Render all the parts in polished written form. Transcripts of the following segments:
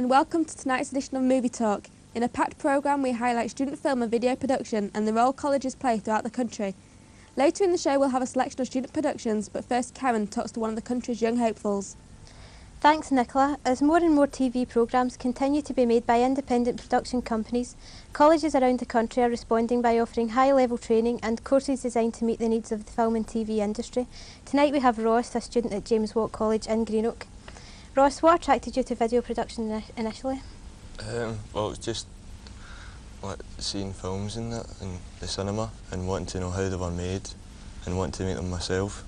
and welcome to tonight's edition of Movie Talk. In a packed programme, we highlight student film and video production and the role colleges play throughout the country. Later in the show, we'll have a selection of student productions, but first Karen talks to one of the country's young hopefuls. Thanks, Nicola. As more and more TV programmes continue to be made by independent production companies, colleges around the country are responding by offering high-level training and courses designed to meet the needs of the film and TV industry. Tonight we have Ross, a student at James Watt College in Greenock. Ross, what attracted you to video production initially? Well, it's just like seeing films in the cinema and wanting to know how they were made and wanting to make them myself.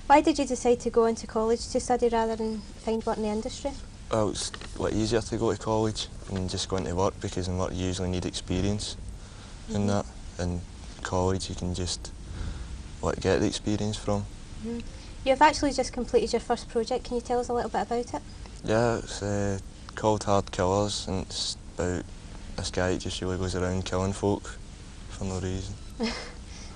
Why did you decide to go into college to study rather than find work in the industry? Well, it's easier to go to college and just go into work, because in work you usually need experience in that. In college you can just get the experience from. You've actually just completed your first project. Can you tell us a little bit about it? Yeah, it's called Hard Killers, and it's about this guy who just really goes around killing folk for no reason.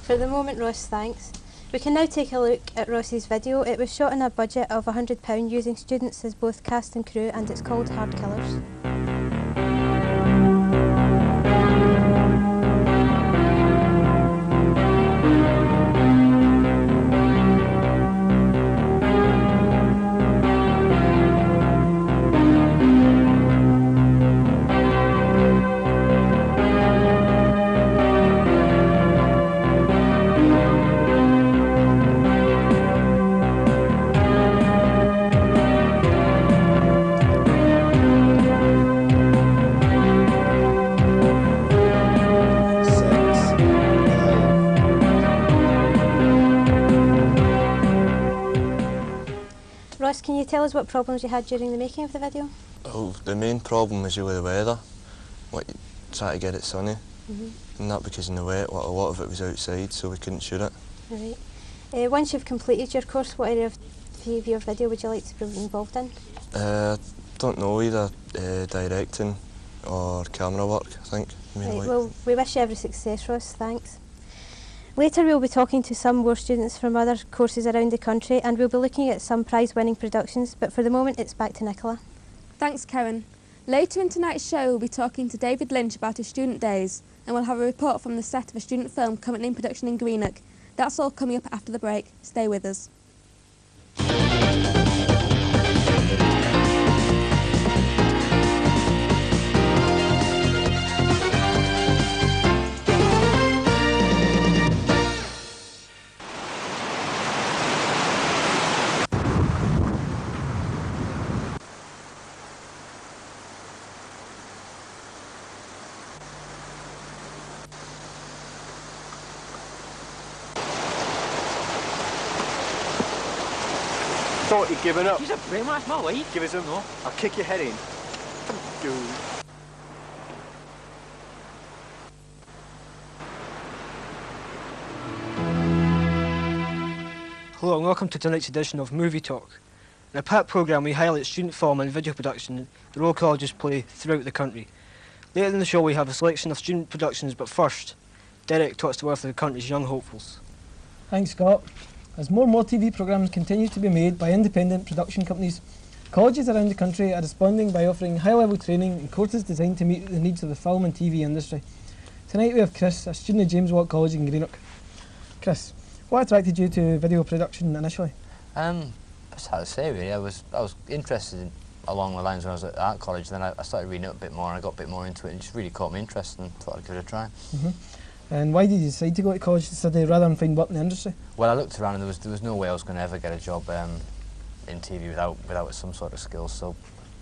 For the moment, Ross, thanks. We can now take a look at Ross's video. It was shot on a budget of £100 using students as both cast and crew, and it's called Hard Killers. Ross, can you tell us what problems you had during the making of the video? Well, the main problem was really the weather. Try to get it sunny, and that because in the wet, a lot of it was outside, so we couldn't shoot it. Right. Once you've completed your course, what area of your video would you like to be involved in? Don't know, either directing or camera work, I think. Right, well, we wish you every success, Ross, thanks. Later we'll be talking to some more students from other courses around the country, and we'll be looking at some prize-winning productions, but for the moment it's back to Nicola. Thanks, Karen. Later in tonight's show, we'll be talking to David Lynch about his student days, and we'll have a report from the set of a student film currently in production in Greenock. That's all coming up after the break. Stay with us. Thought you'd given up. He's a brainwash, my wife. Give us him. No. I'll kick your head in. Dude. Hello and welcome to tonight's edition of Movie Talk. In a packed programme we highlight student film and video production the role colleges play throughout the country. Later in the show we have a selection of student productions, but first, Derek talks to one of the country's young hopefuls. Thanks, Scott. As more and more TV programmes continue to be made by independent production companies, colleges around the country are responding by offering high-level training and courses designed to meet the needs of the film and TV industry. Tonight we have Chris, a student at James Watt College in Greenock. Chris, what attracted you to video production initially? That's hard to say really. I was interested along the lines when I was at art college, then I started reading it a bit more and I got a bit more into it and it just really caught me interest and thought I'd give it a try. And why did you decide to go to college to study rather than find work in the industry? Well, I looked around and there was no way I was going to ever get a job in TV without some sort of skills, so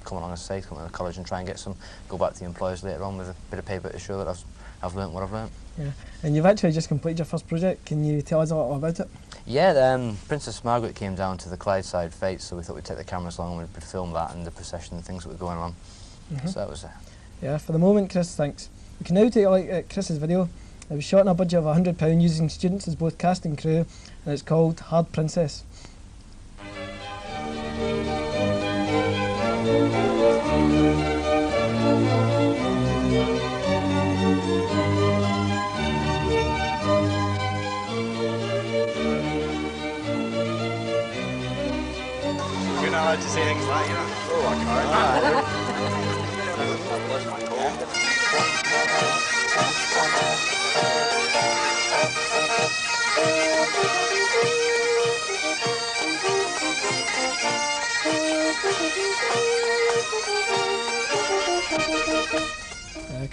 come along and say, come to college and try and go back to the employers later on with a bit of paper to show that I've learnt what I've learnt. Yeah, and you've actually just completed your first project. Can you tell us a little about it? Yeah, Princess Margaret came down to the Clydeside Fete, so we thought we'd take the cameras along and we'd film that and the procession and things that were going on. So that was Yeah, for the moment, Chris, thanks. We can now take a look at Chris's video. It was shot on a budget of £100 using students as both cast and crew, and it's called Hard Princess. You're not allowed to say things like that, you know. Oh, I can't.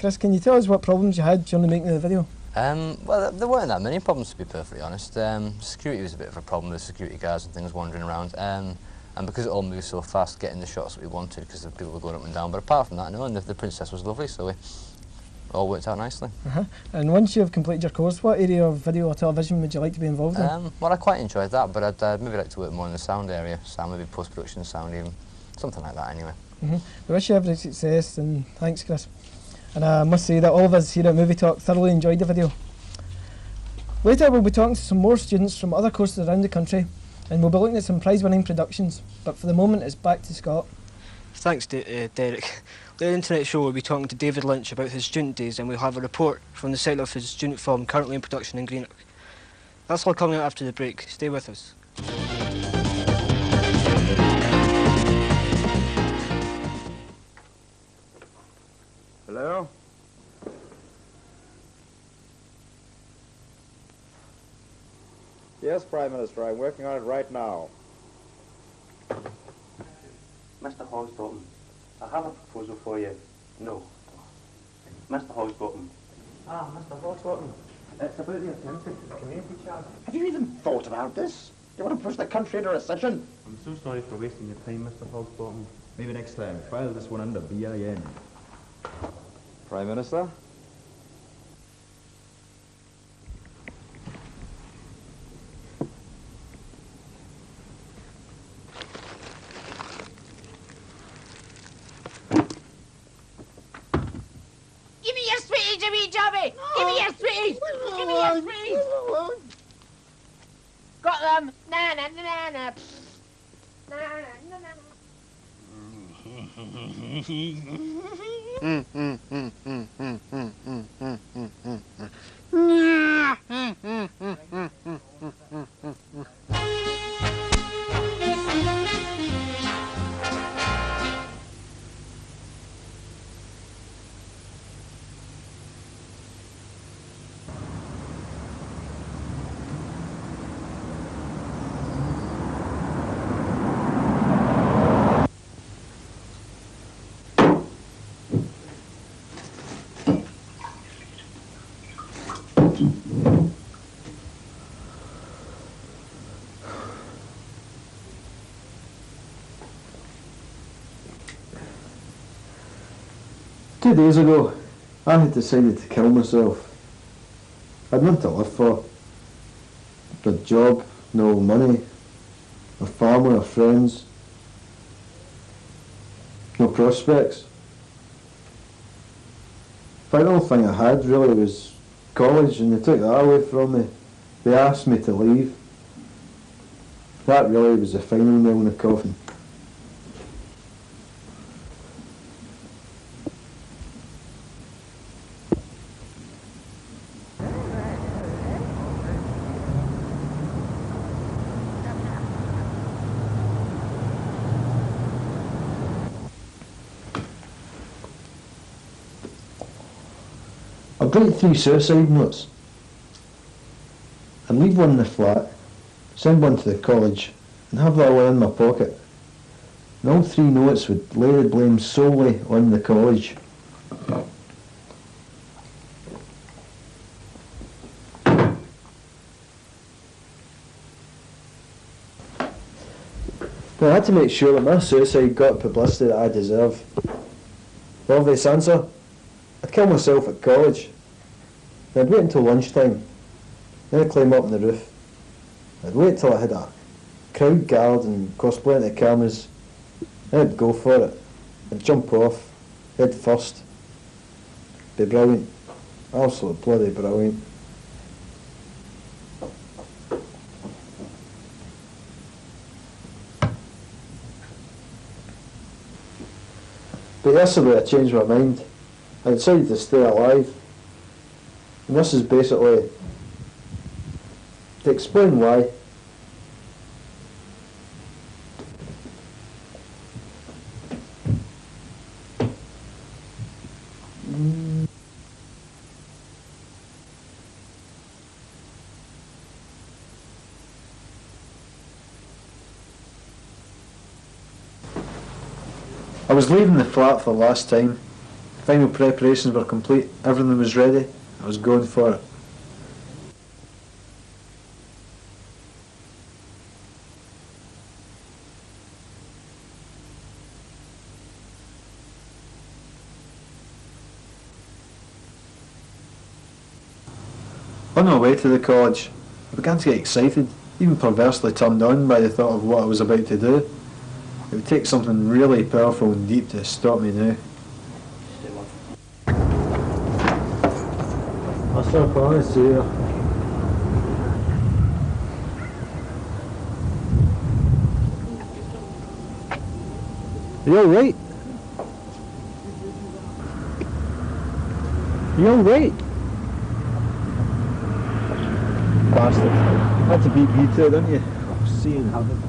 Chris, can you tell us what problems you had during the making of the video? Well, there weren't that many problems, to be perfectly honest. Security was a bit of a problem with security guards and things wandering around. And because it all moved so fast, getting the shots that we wanted, because the people were going up and down. But apart from that, no, and the princess was lovely, so it all worked out nicely. And once you've completed your course, what area of video or television would you like to be involved in? Well, I quite enjoyed that, but I'd maybe like to work more in the sound area, sound, maybe post-production sound even, something like that anyway. We wish you every success, and thanks, Chris. And I must say that all of us here at Movie Talk thoroughly enjoyed the video. Later we'll be talking to some more students from other courses around the country, and we'll be looking at some prize-winning productions, but for the moment it's back to Scott. Thanks, Derek. Later in tonight's show we'll be talking to David Lynch about his student days, and we'll have a report from the set of his student film currently in production in Greenock. That's all coming up after the break. Stay with us. Hello? Yes, Prime Minister, I'm working on it right now. Mr. Hogsbottom, I have a proposal for you. No. Mr. Hogsbottom. Mr. Hogsbottom. It's about the attempted community charge. Have you even thought about this? Do you want to push the country into recession? I'm so sorry for wasting your time, Mr. Hogsbottom. Maybe next time, file this one under BIN. Prime Minister? Give me your sweeties, you wee jobby! Give me your sweeties! Give me your sweeties! Got them! Na na na na na. Na na na na. Two days ago, I had decided to kill myself. I'd nothing to live for. No job, no money, no family or friends, no prospects. The only thing I had really was college, and they took that away from me. They asked me to leave. That really was the final nail in the coffin. I'd write 3 suicide notes. I'd leave one in the flat, send one to the college, and have that one in my pocket. And all 3 notes would lay the blame solely on the college. But I had to make sure that my suicide got the publicity that I deserve. The obvious answer? I'd kill myself at college. Then I'd wait until lunchtime. Then I'd climb up on the roof. I'd wait till I had a crowd gathered and cost plenty of cameras. Then I'd go for it. I'd jump off, head first. Be brilliant. Absolutely bloody brilliant. But yesterday I changed my mind. I decided to stay alive. And this is basically to explain why. I was leaving the flat for the last time. final preparations were complete, everything was ready, I was going for it. On my way to the college, I began to get excited, even perversely turned on by the thought of what I was about to do. It would take something really powerful and deep to stop me now. I saw a promise to you. Are you alright? Are you alright? Bastard. You had to beat me too, didn't you? I'll see you in heaven.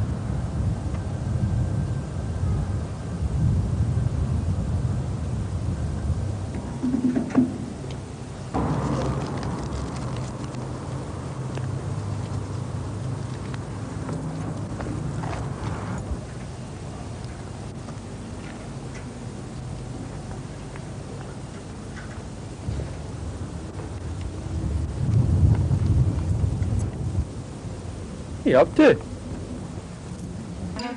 What are you up to?